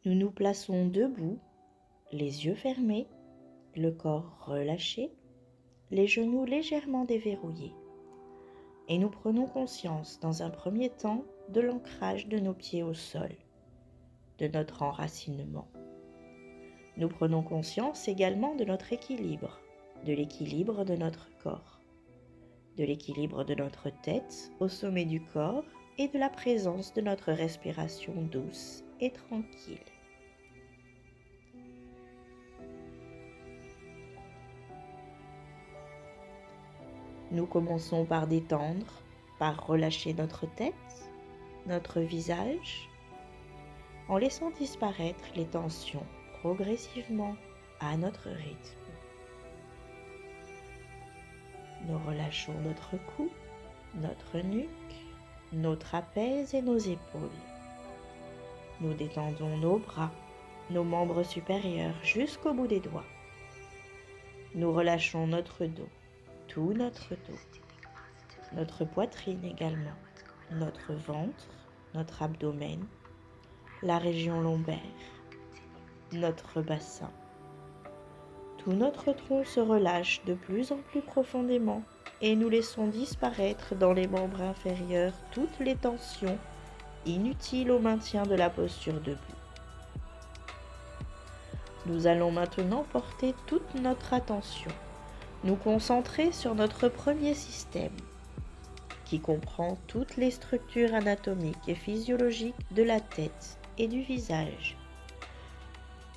Nous nous plaçons debout, les yeux fermés, le corps relâché, les genoux légèrement déverrouillés. Et nous prenons conscience dans un premier temps de l'ancrage de nos pieds au sol, de notre enracinement. Nous prenons conscience également de notre équilibre, de l'équilibre de notre corps, de l'équilibre de notre tête au sommet du corps et de la présence de notre respiration douce et tranquille. Nous commençons par détendre, par relâcher notre tête, notre visage, en laissant disparaître les tensions progressivement à notre rythme. Nous relâchons notre cou, notre nuque, nos trapèzes et nos épaules. Nous détendons nos bras, nos membres supérieurs jusqu'au bout des doigts. Nous relâchons notre dos, tout notre dos, notre poitrine également, notre ventre, notre abdomen, la région lombaire, notre bassin. Tout notre tronc se relâche de plus en plus profondément et nous laissons disparaître dans les membres inférieurs toutes les tensions inutiles au maintien de la posture debout. Nous allons maintenant porter toute notre attention, nous concentrer sur notre premier système, qui comprend toutes les structures anatomiques et physiologiques de la tête et du visage.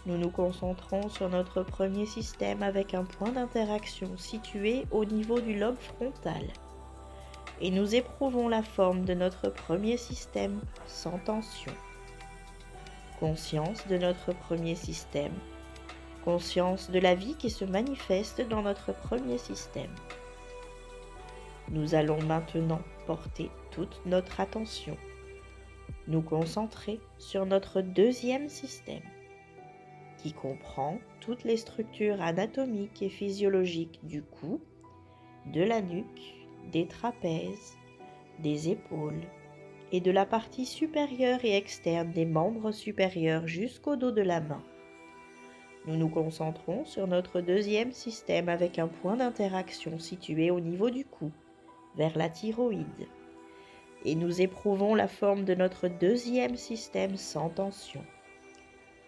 Nous nous concentrons sur notre premier système avec un point d'interaction situé au niveau du lobe frontal. Et nous éprouvons la forme de notre premier système sans tension. Conscience de notre premier système. Conscience de la vie qui se manifeste dans notre premier système. Nous allons maintenant porter toute notre attention, nous concentrer sur notre deuxième système, qui comprend toutes les structures anatomiques et physiologiques du cou, de la nuque, des trapèzes, des épaules et de la partie supérieure et externe des membres supérieurs jusqu'au dos de la main. Nous nous concentrons sur notre deuxième système avec un point d'interaction situé au niveau du cou, vers la thyroïde. Et nous éprouvons la forme de notre deuxième système sans tension.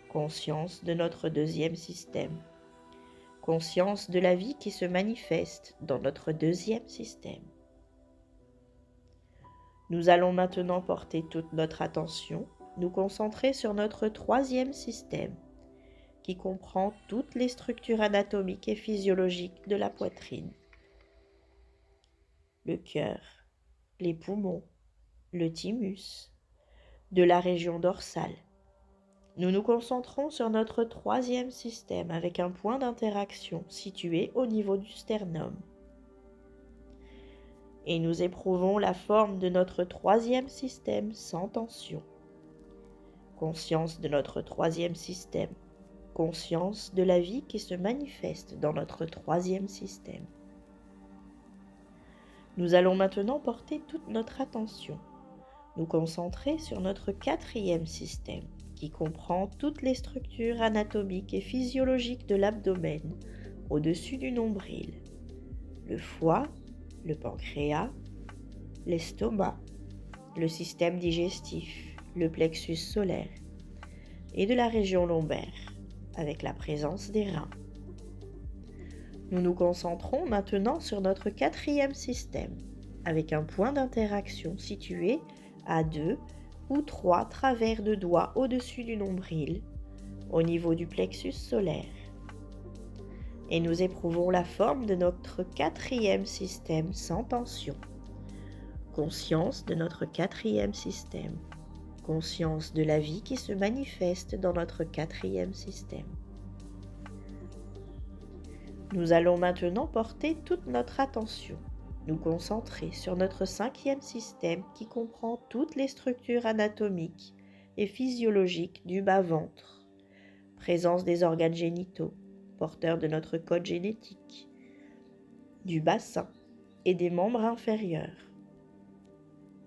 Conscience de notre deuxième système. Conscience de la vie qui se manifeste dans notre deuxième système. Nous allons maintenant porter toute notre attention, nous concentrer sur notre troisième système, qui comprend toutes les structures anatomiques et physiologiques de la poitrine. Le cœur, les poumons, le thymus, de la région dorsale. Nous nous concentrons sur notre troisième système avec un point d'interaction situé au niveau du sternum. Et nous éprouvons la forme de notre troisième système sans tension. Conscience de notre troisième système. Conscience de la vie qui se manifeste dans notre troisième système. Nous allons maintenant porter toute notre attention, nous concentrer sur notre quatrième système, qui comprend toutes les structures anatomiques et physiologiques de l'abdomen, au-dessus du nombril, le foie, le pancréas, l'estomac, le système digestif, le plexus solaire, et de la région lombaire, avec la présence des reins. Nous nous concentrons maintenant sur notre quatrième système, avec un point d'interaction situé à 2 ou 3 travers de doigts au-dessus du nombril, au niveau du plexus solaire. Et nous éprouvons la forme de notre quatrième système sans tension. Conscience de notre quatrième système. Conscience de la vie qui se manifeste dans notre quatrième système. Nous allons maintenant porter toute notre attention, nous concentrer sur notre cinquième système qui comprend toutes les structures anatomiques et physiologiques du bas-ventre, présence des organes génitaux, porteurs de notre code génétique, du bassin et des membres inférieurs.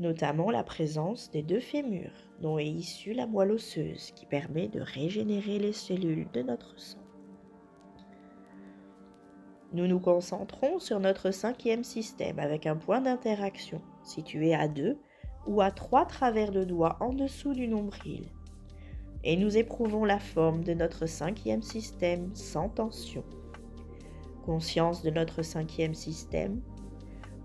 notamment la présence des deux fémurs, dont est issue la moelle osseuse qui permet de régénérer les cellules de notre sang. Nous nous concentrons sur notre cinquième système avec un point d'interaction situé à 2 ou à 3 travers de doigts en dessous du nombril. Et nous éprouvons la forme de notre cinquième système sans tension. Conscience de notre cinquième système,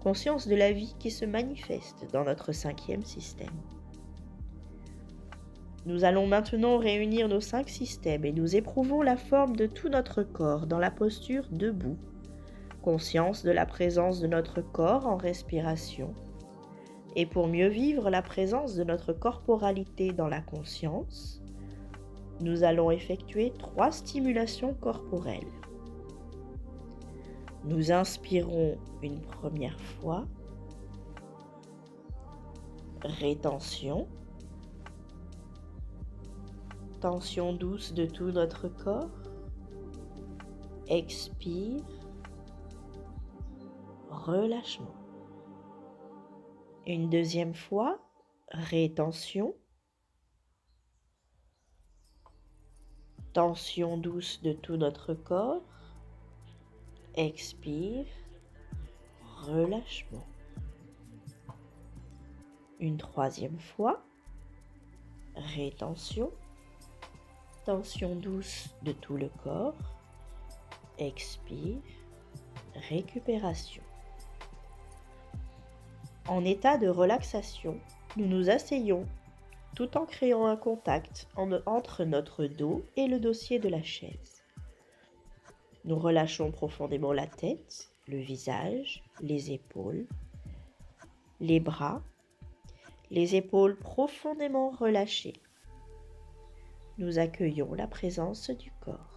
conscience de la vie qui se manifeste dans notre cinquième système. Nous allons maintenant réunir nos 5 systèmes et nous éprouvons la forme de tout notre corps dans la posture debout. Conscience de la présence de notre corps en respiration. Et pour mieux vivre la présence de notre corporalité dans la conscience, nous allons effectuer 3 stimulations corporelles. Nous inspirons une première fois. Rétention. Tension douce de tout notre corps. Expire. Relâchement. Une deuxième fois. Rétention. Tension douce de tout notre corps. Expire. Relâchement. Une troisième fois. Rétention. Tension douce de tout le corps. Expire. Récupération. En état de relaxation, nous nous asseyons tout en créant un contact entre notre dos et le dossier de la chaise. Nous relâchons profondément la tête, le visage, les épaules, les bras, les épaules profondément relâchées. Nous accueillons la présence du corps.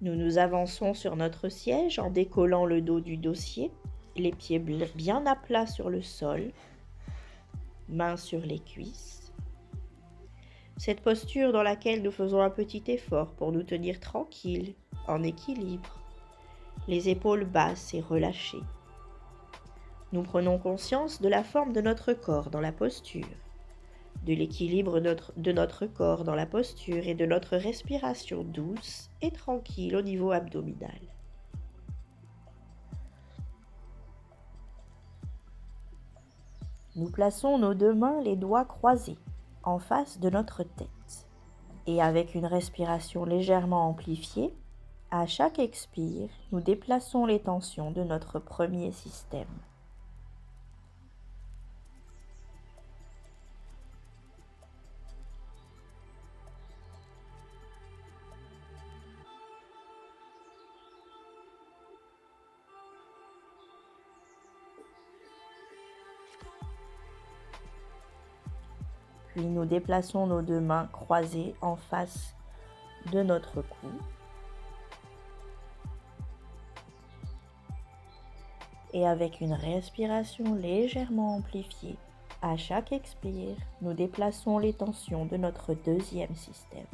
Nous nous avançons sur notre siège en décollant le dos du dossier, les pieds bien à plat sur le sol, mains sur les cuisses. Cette posture dans laquelle nous faisons un petit effort pour nous tenir tranquilles, en équilibre, les épaules basses et relâchées. Nous prenons conscience de la forme de notre corps dans la posture, de l'équilibre de notre corps dans la posture et de notre respiration douce et tranquille au niveau abdominal. Nous plaçons nos 2 mains, les doigts croisés, en face de notre tête. Et avec une respiration légèrement amplifiée, à chaque expire, nous déplaçons les tensions de notre premier système. Puis nous déplaçons nos 2 mains croisées en face de notre cou. Et avec une respiration légèrement amplifiée, à chaque expire, nous déplaçons les tensions de notre deuxième système.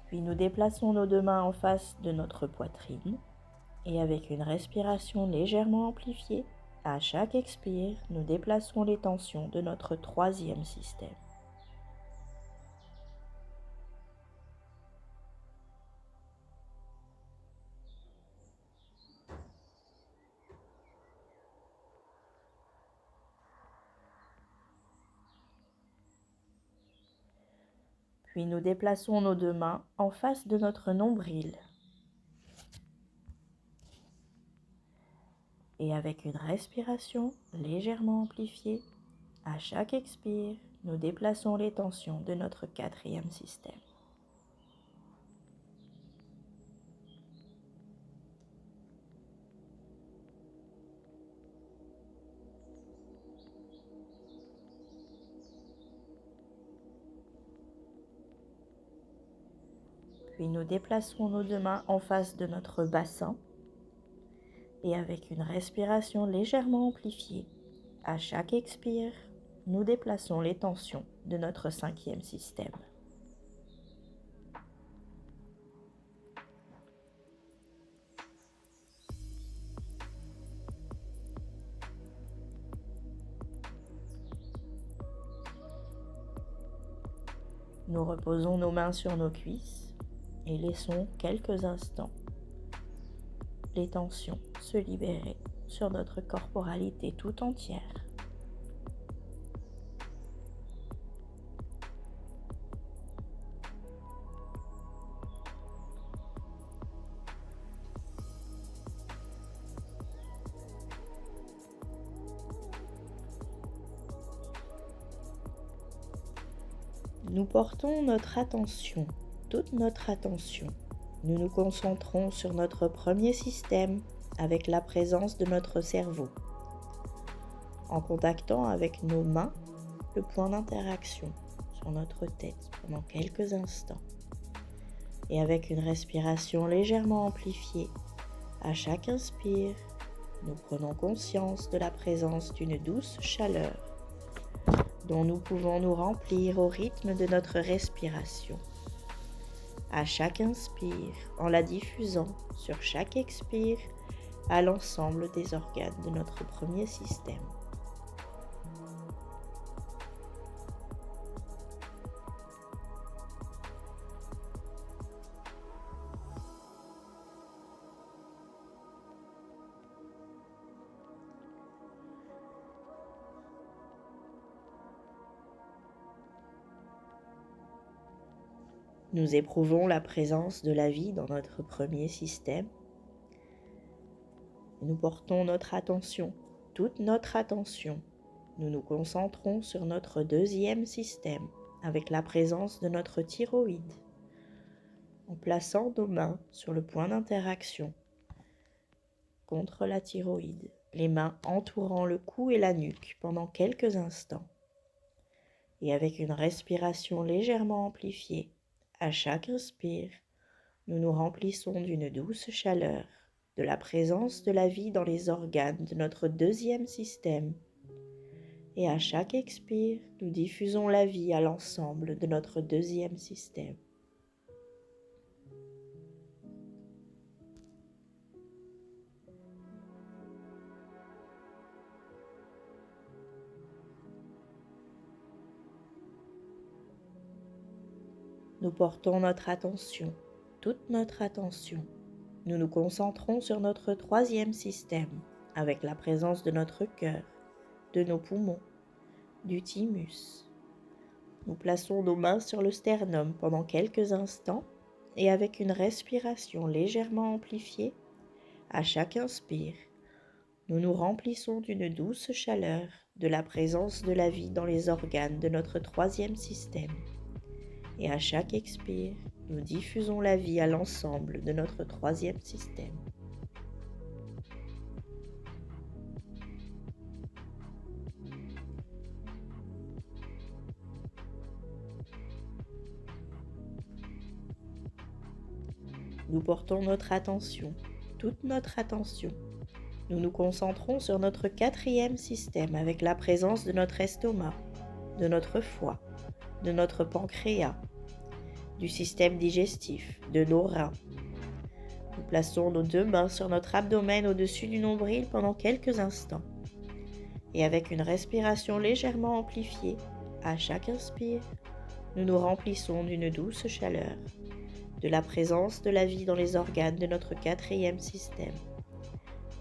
Puis nous déplaçons nos 2 mains en face de notre poitrine et avec une respiration légèrement amplifiée, à chaque expire, nous déplaçons les tensions de notre troisième système. Puis nous déplaçons nos 2 mains en face de notre nombril. Et avec une respiration légèrement amplifiée, à chaque expire, nous déplaçons les tensions de notre quatrième système. Puis nous déplaçons nos deux mains en face de notre bassin et avec une respiration légèrement amplifiée, à chaque expire, nous déplaçons les tensions de notre cinquième système. Nous reposons nos mains sur nos cuisses et laissons quelques instants les tensions se libérer sur notre corporalité tout entière. Nous portons notre attention, toute notre attention. Nous nous concentrons sur notre premier système avec la présence de notre cerveau. En contactant avec nos mains le point d'interaction sur notre tête pendant quelques instants. Et avec une respiration légèrement amplifiée, à chaque inspire, nous prenons conscience de la présence d'une douce chaleur dont nous pouvons nous remplir au rythme de notre respiration. À chaque inspire, en la diffusant sur chaque expire à l'ensemble des organes de notre premier système. Nous éprouvons la présence de la vie dans notre premier système. Nous portons notre attention, toute notre attention. Nous nous concentrons sur notre deuxième système avec la présence de notre thyroïde. En plaçant nos mains sur le point d'interaction contre la thyroïde, les mains entourant le cou et la nuque pendant quelques instants. Et avec une respiration légèrement amplifiée, à chaque inspire, nous nous remplissons d'une douce chaleur, de la présence de la vie dans les organes de notre deuxième système. Et à chaque expire, nous diffusons la vie à l'ensemble de notre deuxième système. Nous portons notre attention, toute notre attention. Nous nous concentrons sur notre troisième système, avec la présence de notre cœur, de nos poumons, du thymus. Nous plaçons nos mains sur le sternum pendant quelques instants et avec une respiration légèrement amplifiée, à chaque inspire, nous nous remplissons d'une douce chaleur de la présence de la vie dans les organes de notre troisième système. Et à chaque expire, nous diffusons la vie à l'ensemble de notre troisième système. Nous portons notre attention, toute notre attention. Nous nous concentrons sur notre quatrième système avec la présence de notre estomac, de notre foie, de notre pancréas, du système digestif, de nos reins. Nous plaçons nos deux mains sur notre abdomen au-dessus du nombril pendant quelques instants. Et avec une respiration légèrement amplifiée, à chaque inspire, nous nous remplissons d'une douce chaleur, de la présence de la vie dans les organes de notre quatrième système.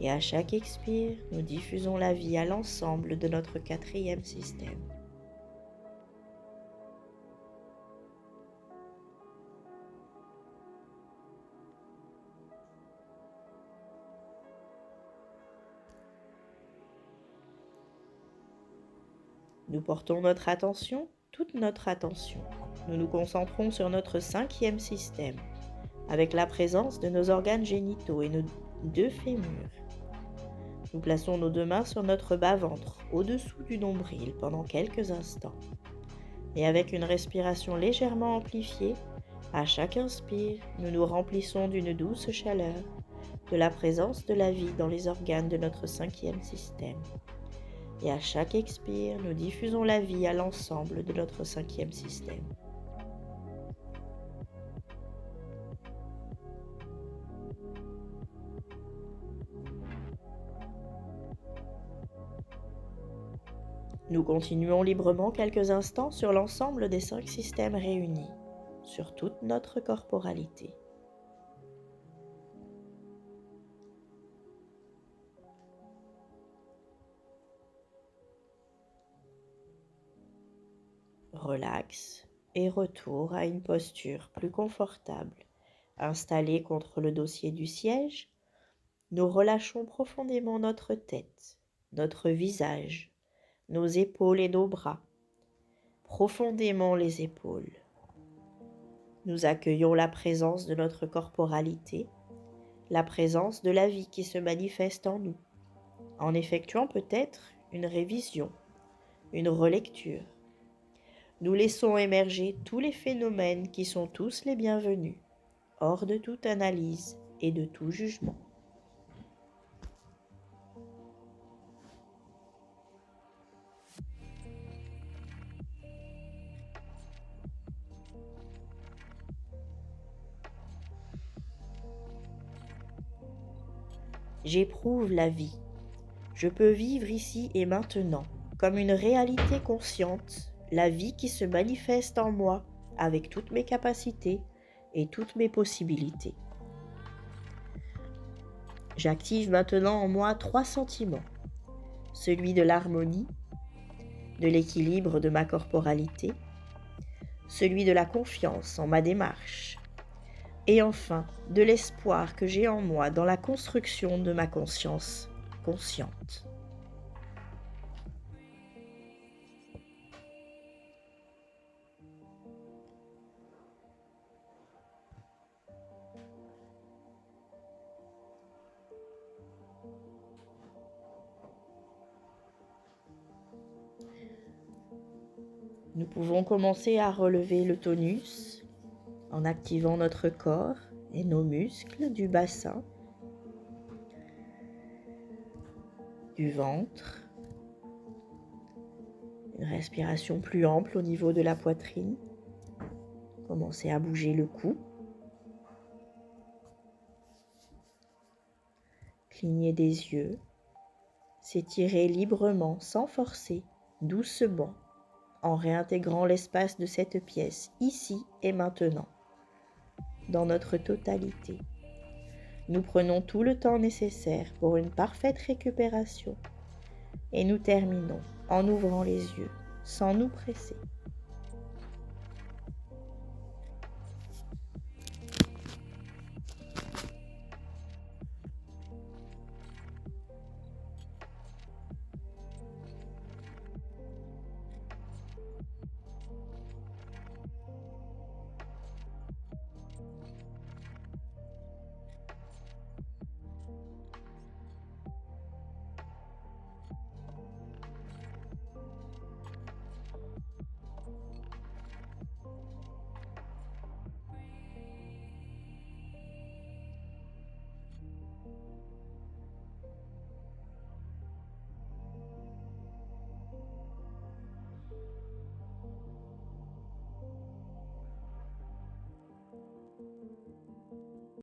Et à chaque expire, nous diffusons la vie à l'ensemble de notre quatrième système. Nous portons notre attention, toute notre attention. Nous nous concentrons sur notre cinquième système, avec la présence de nos organes génitaux et nos deux fémurs. Nous plaçons nos deux mains sur notre bas-ventre, au-dessous du nombril, pendant quelques instants. Et avec une respiration légèrement amplifiée, À chaque inspire, nous nous remplissons d'une douce chaleur, de la présence de la vie dans les organes de notre cinquième système. Et à chaque expire, nous diffusons la vie à l'ensemble de notre cinquième système. Nous continuons librement quelques instants sur l'ensemble des 5 systèmes réunis, sur toute notre corporalité. Relax et retour à une posture plus confortable. Installé contre le dossier du siège, nous relâchons profondément notre tête, notre visage, nos épaules et nos bras, profondément les épaules. Nous accueillons la présence de notre corporalité, la présence de la vie qui se manifeste en nous, en effectuant peut-être une révision, une relecture. Nous laissons émerger tous les phénomènes qui sont tous les bienvenus, hors de toute analyse et de tout jugement. J'éprouve la vie. Je peux vivre ici et maintenant, comme une réalité consciente, la vie qui se manifeste en moi avec toutes mes capacités et toutes mes possibilités. J'active maintenant en moi 3 sentiments, celui de l'harmonie, de l'équilibre de ma corporalité, celui de la confiance en ma démarche, et enfin de l'espoir que j'ai en moi dans la construction de ma conscience consciente. Nous pouvons commencer à relever le tonus en activant notre corps et nos muscles du bassin, du ventre, une respiration plus ample au niveau de la poitrine. Commencez à bouger le cou, cligner des yeux, s'étirer librement sans forcer, doucement, en réintégrant l'espace de cette pièce, ici et maintenant, dans notre totalité. Nous prenons tout le temps nécessaire pour une parfaite récupération et nous terminons en ouvrant les yeux, sans nous presser.